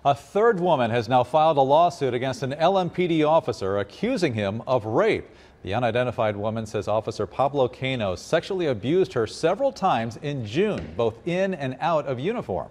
A third woman has now filed a lawsuit against an LMPD officer accusing him of rape. The unidentified woman says Officer Pablo Cano sexually abused her several times in June, both in and out of uniform.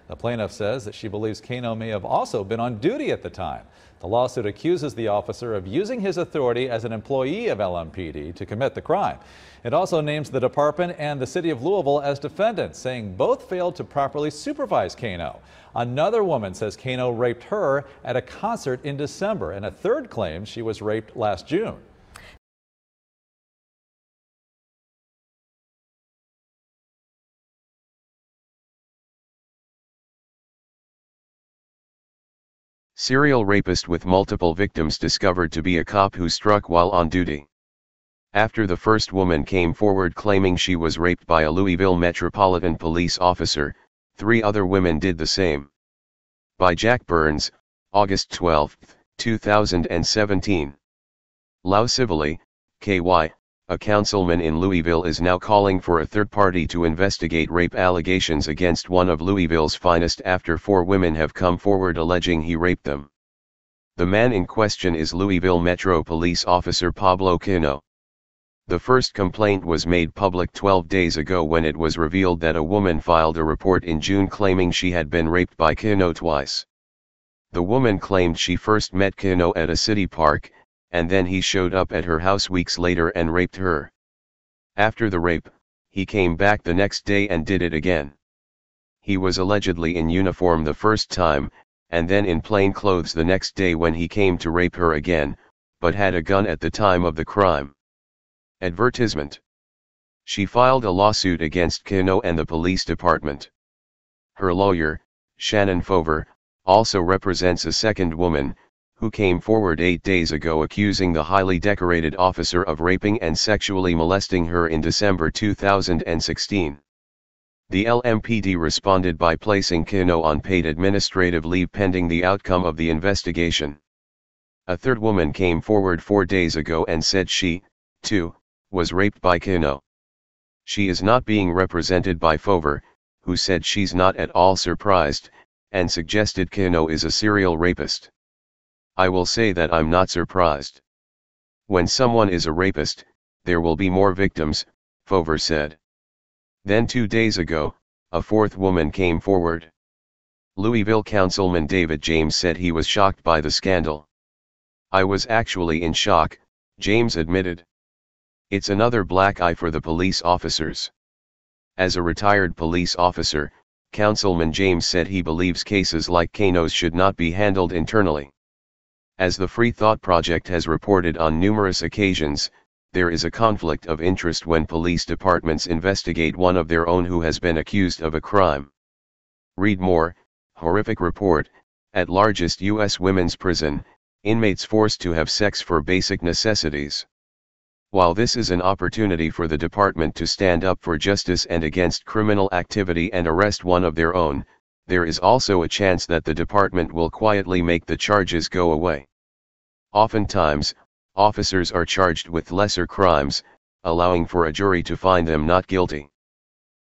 The plaintiff says that she believes Cano may have also been on duty at the time. The lawsuit accuses the officer of using his authority as an employee of LMPD to commit the crime. It also names the department and the city of Louisville as defendants, saying both failed to properly supervise Cano. Another woman says Cano raped her at a concert in December, and a third claims she was raped last June. Serial rapist with multiple victims discovered to be a cop who struck while on duty. After the first woman came forward claiming she was raped by a Louisville Metropolitan Police officer, 3 other women did the same. By Jack Burns, August 12, 2017. Lau Civilly, KY, a councilman in Louisville, is now calling for a third party to investigate rape allegations against one of Louisville's finest after 4 women have come forward alleging he raped them. The man in question is Louisville Metro Police Officer Pablo Cano. The first complaint was made public 12 days ago when it was revealed that a woman filed a report in June claiming she had been raped by Cano twice. The woman claimed she first met Cano at a city park, and then he showed up at her house weeks later and raped her. After the rape, he came back the next day and did it again. He was allegedly in uniform the first time, and then in plain clothes the next day when he came to rape her again, but had a gun at the time of the crime. Advertisement. She filed a lawsuit against Cano and the police department. Her lawyer, Shannon Fover, also represents a second woman, who came forward 8 days ago accusing the highly decorated officer of raping and sexually molesting her in December 2016. The LMPD responded by placing Cano on paid administrative leave pending the outcome of the investigation. A third woman came forward 4 days ago and said she, too, was raped by Cano. She is not being represented by Fover, who said she's not at all surprised, and suggested Cano is a serial rapist. I will say that I'm not surprised. When someone is a rapist, there will be more victims, Fover said. Then 2 days ago, a fourth woman came forward. Louisville Councilman David James said he was shocked by the scandal. I was actually in shock, James admitted. It's another black eye for the police officers. As a retired police officer, Councilman James said he believes cases like Cano's should not be handled internally. As the Free Thought Project has reported on numerous occasions, there is a conflict of interest when police departments investigate one of their own who has been accused of a crime. Read more. Horrific report. At largest U.S. women's prison, inmates forced to have sex for basic necessities. While this is an opportunity for the department to stand up for justice and against criminal activity and arrest one of their own, there is also a chance that the department will quietly make the charges go away. Oftentimes, officers are charged with lesser crimes, allowing for a jury to find them not guilty.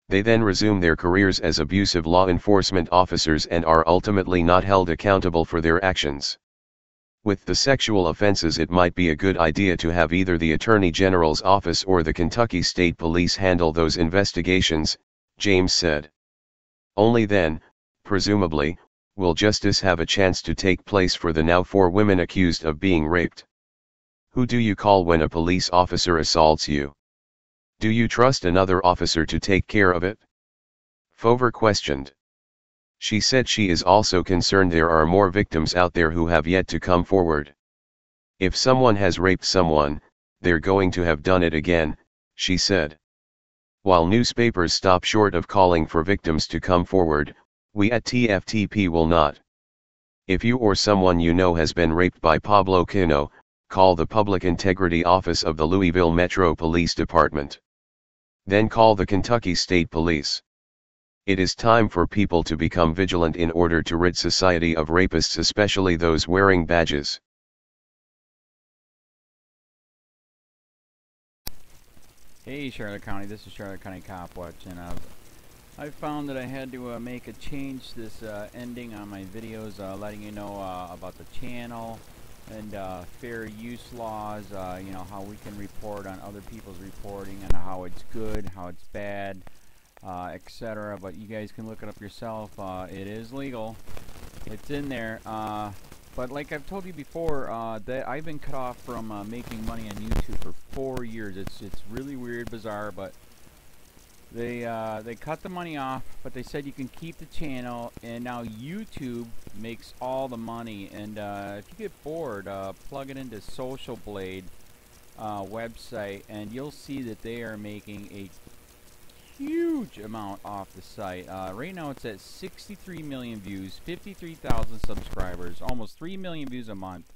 They then resume their careers as abusive law enforcement officers and are ultimately not held accountable for their actions. With the sexual offenses, it might be a good idea to have either the Attorney General's office or the Kentucky State Police handle those investigations, James said. Only then, presumably, will justice have a chance to take place for the now 4 women accused of being raped. Who do you call when a police officer assaults you? Do you trust another officer to take care of it? Fover questioned. She said she is also concerned there are more victims out there who have yet to come forward. If someone has raped someone, they're going to have done it again, she said. While newspapers stop short of calling for victims to come forward, we at TFTP will not. If you or someone you know has been raped by Pablo Cano, call the Public Integrity Office of the Louisville Metro Police Department. Then call the Kentucky State Police. It is time for people to become vigilant in order to rid society of rapists, especially those wearing badges. Hey Charlotte County, this is Charlotte County COPWATCH, and I found that I had to make a change this ending on my videos, letting you know about the channel and fair use laws, you know, how we can report on other people's reporting and how it's good, how it's bad, etc. But you guys can look it up yourself. It is legal. It's in there. But like I've told you before, that I've been cut off from making money on YouTube for 4 years. It's really weird, bizarre, but they cut the money off, but they said you can keep the channel, and now YouTube makes all the money. And if you get bored, plug it into Social Blade website, and you'll see that they are making a huge amount off the site. Right now it's at 63 million views, 53,000 subscribers, almost 3 million views a month.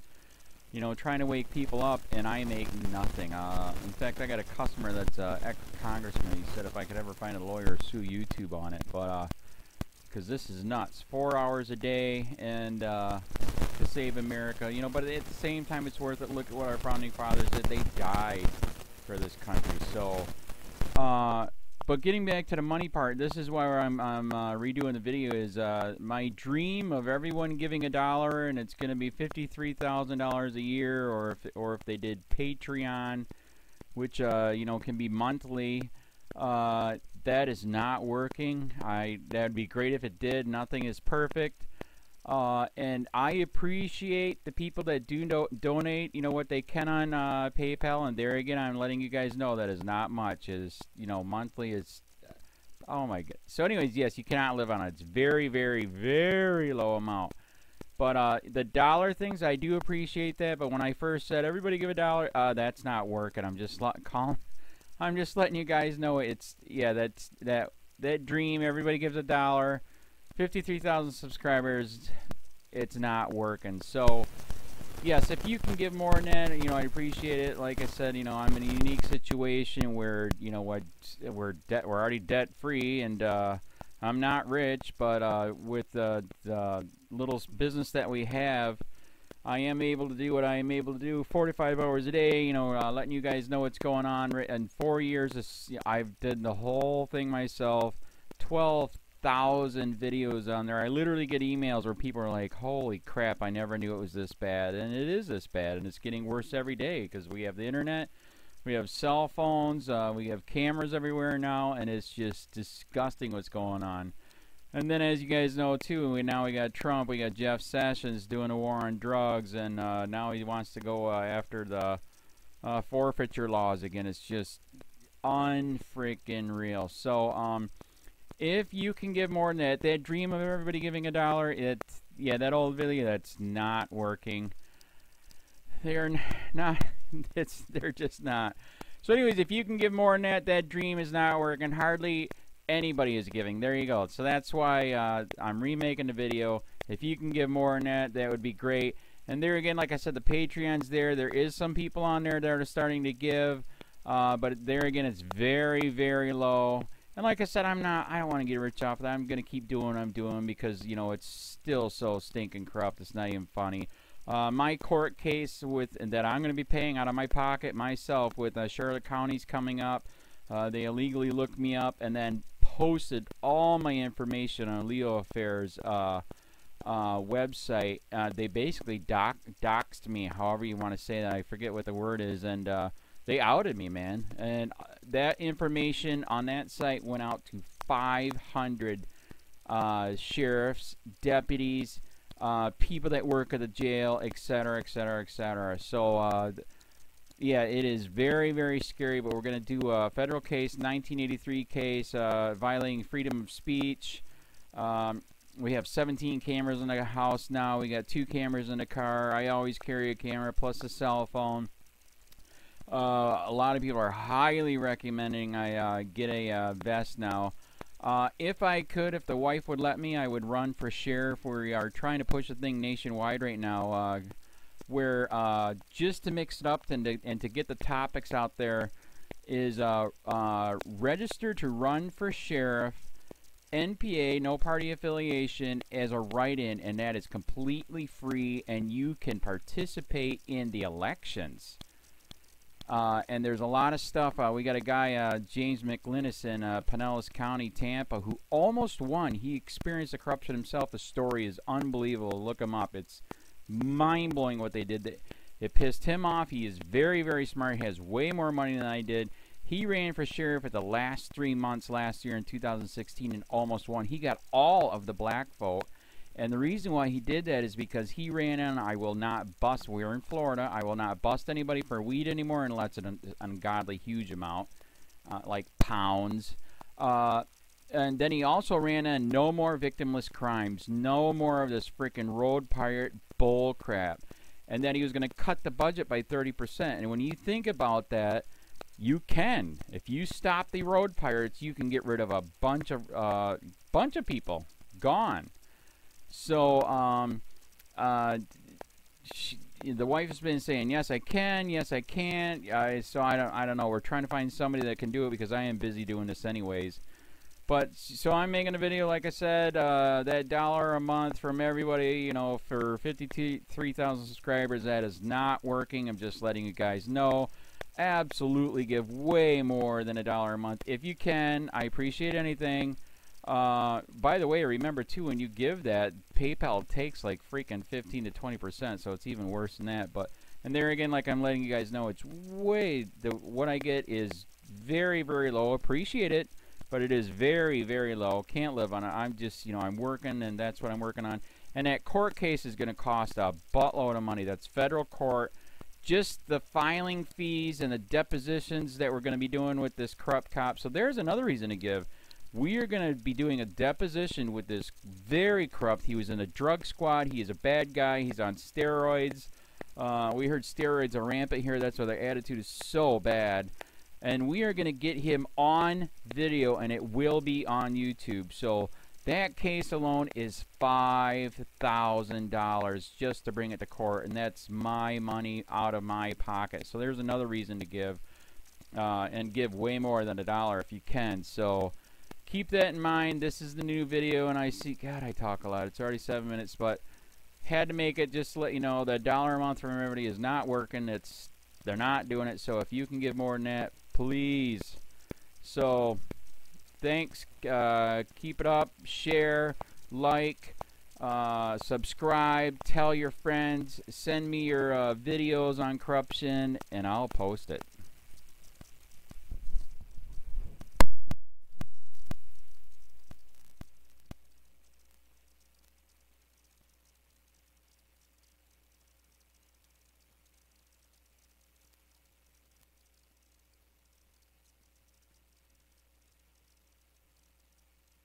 You know, trying to wake people up, and I make nothing. In fact, I got a customer that's ex-congressman. He said if I could ever find a lawyer, sue YouTube on it. But because this is nuts, 4 hours a day, and to save America. You know, but at the same time, it's worth it. Look at what our founding fathers did. They died for this country. So, but getting back to the money part, this is why I'm redoing the video. Is my dream of everyone giving $1, and it's going to be $53,000 a year, or if they did Patreon, which you know, can be monthly. That is not working. That'd be great if it did. Nothing is perfect. And I appreciate the people that do donate, you know, what they can on PayPal. And there again, I'm letting you guys know that is not much. Is, you know, monthly is, oh my god. So anyways, yes, you cannot live on it. It's very, very, very low amount. But the dollar things, I do appreciate that. But when I first said everybody give $1, that's not working. I'm just I'm just letting you guys know it's, yeah, that dream. Everybody gives $1. 53,000 subscribers, it's not working. So yes, if you can give more than that, you know, I appreciate it. Like I said, you know, I'm in a unique situation where, you know, we're already debt free, and I'm not rich, but with the little business that we have, I am able to do what I am able to do 45 hours a day, you know, letting you guys know what's going on. In 4 years, I've did the whole thing myself. 12,000 videos on there. I literally get emails where people are like, holy crap, I never knew it was this bad. And it is this bad, and it's getting worse every day because we have the internet, we have cell phones, we have cameras everywhere now, and it's just disgusting what's going on. And then, as you guys know too, we got Trump, we got Jeff Sessions doing a war on drugs, and now he wants to go after the forfeiture laws again. It's just unfreaking real. So if you can give more than that dream of everybody giving $1, yeah, that old video, that's not working. They're not, they're just not. So anyways, if you can give more than that dream is not working. Hardly anybody is giving. There you go. So that's why I'm remaking the video. If you can give more than that, that would be great. And there again, like I said, the Patreon's there. There is some people on there that are starting to give, but there again, it's very, very low. And like I said, I don't want to get rich off of that. I'm going to keep doing what I'm doing because, you know, it's still so stinking corrupt. It's not even funny. My court case that I'm going to be paying out of my pocket myself with Charlotte County's coming up. They illegally looked me up and then posted all my information on LEOAFFAIRS website. They basically doxed me, however you want to say that. I forget what the word is, and they outed me, man. And that information on that site went out to 500 sheriffs, deputies, people that work at the jail, etc., etc., etc. So yeah, it is very, very scary, but we're going to do a federal case, 1983 case, violating freedom of speech. We have 17 cameras in the house now. We got 2 cameras in the car. I always carry a camera plus a cell phone. A lot of people are highly recommending I get a vest now. If I could, if the wife would let me, I would run for sheriff. We are trying to push the thing nationwide right now. Where just to mix it up and to get the topics out there is register to run for sheriff, NPA, no party affiliation, as a write-in, and that is completely free, and you can participate in the elections. And there's a lot of stuff. We got a guy, James McLinnis in Pinellas County, Tampa, who almost won. He experienced the corruption himself. The story is unbelievable. Look him up. It's mind-blowing what they did. It pissed him off. He is very, very smart. He has way more money than I did. He ran for sheriff at the last 3 months last year in 2016 and almost won. He got all of the black vote. And the reason why he did that is because he ran on, I will not bust, we're in Florida, I will not bust anybody for weed anymore unless it's an ungodly huge amount, like pounds. And then he also ran on no more victimless crimes, no more of this freaking road pirate bull crap. And then he was going to cut the budget by 30%. And when you think about that, you can. If you stop the road pirates, you can get rid of a bunch of people. Gone. So, the wife has been saying, yes, I can, yes, I can't. So I don't know. We're trying to find somebody that can do it because I am busy doing this anyways. But, so I'm making a video, like I said, that $1 a month from everybody, you know, for 53,000 subscribers, that is not working. I'm just letting you guys know. Absolutely give way more than $1 a month. If you can, I appreciate anything. By the way, remember too, when you give that, PayPal takes like freaking 15 to 20%, so it's even worse than that. But, and there again, like I'm letting you guys know, it's way, what I get is very, very low. Appreciate it, but it is very, very low. Can't live on it. I'm just, you know, I'm working, and that's what I'm working on. And that court case is going to cost a buttload of money. That's federal court. Just the filing fees and the depositions that we're going to be doing with this corrupt cop. So there's another reason to give. We are going to be doing a deposition with this very corrupt. He was in a drug squad. He is a bad guy. He's on steroids. We heard steroids are rampant here. That's why their attitude is so bad. And we are going to get him on video, and it will be on YouTube. So that case alone is $5,000 just to bring it to court, and that's my money out of my pocket. So there's another reason to give, and give way more than $1 if you can. So keep that in mind. This is the new video, and I see, God, I talk a lot. It's already 7 minutes, but had to make it just to let you know that $1 a month from everybody is not working. They're not doing it. So if you can give more than that, please. So thanks. Keep it up. Share, like, subscribe, tell your friends, send me your videos on corruption, and I'll post it.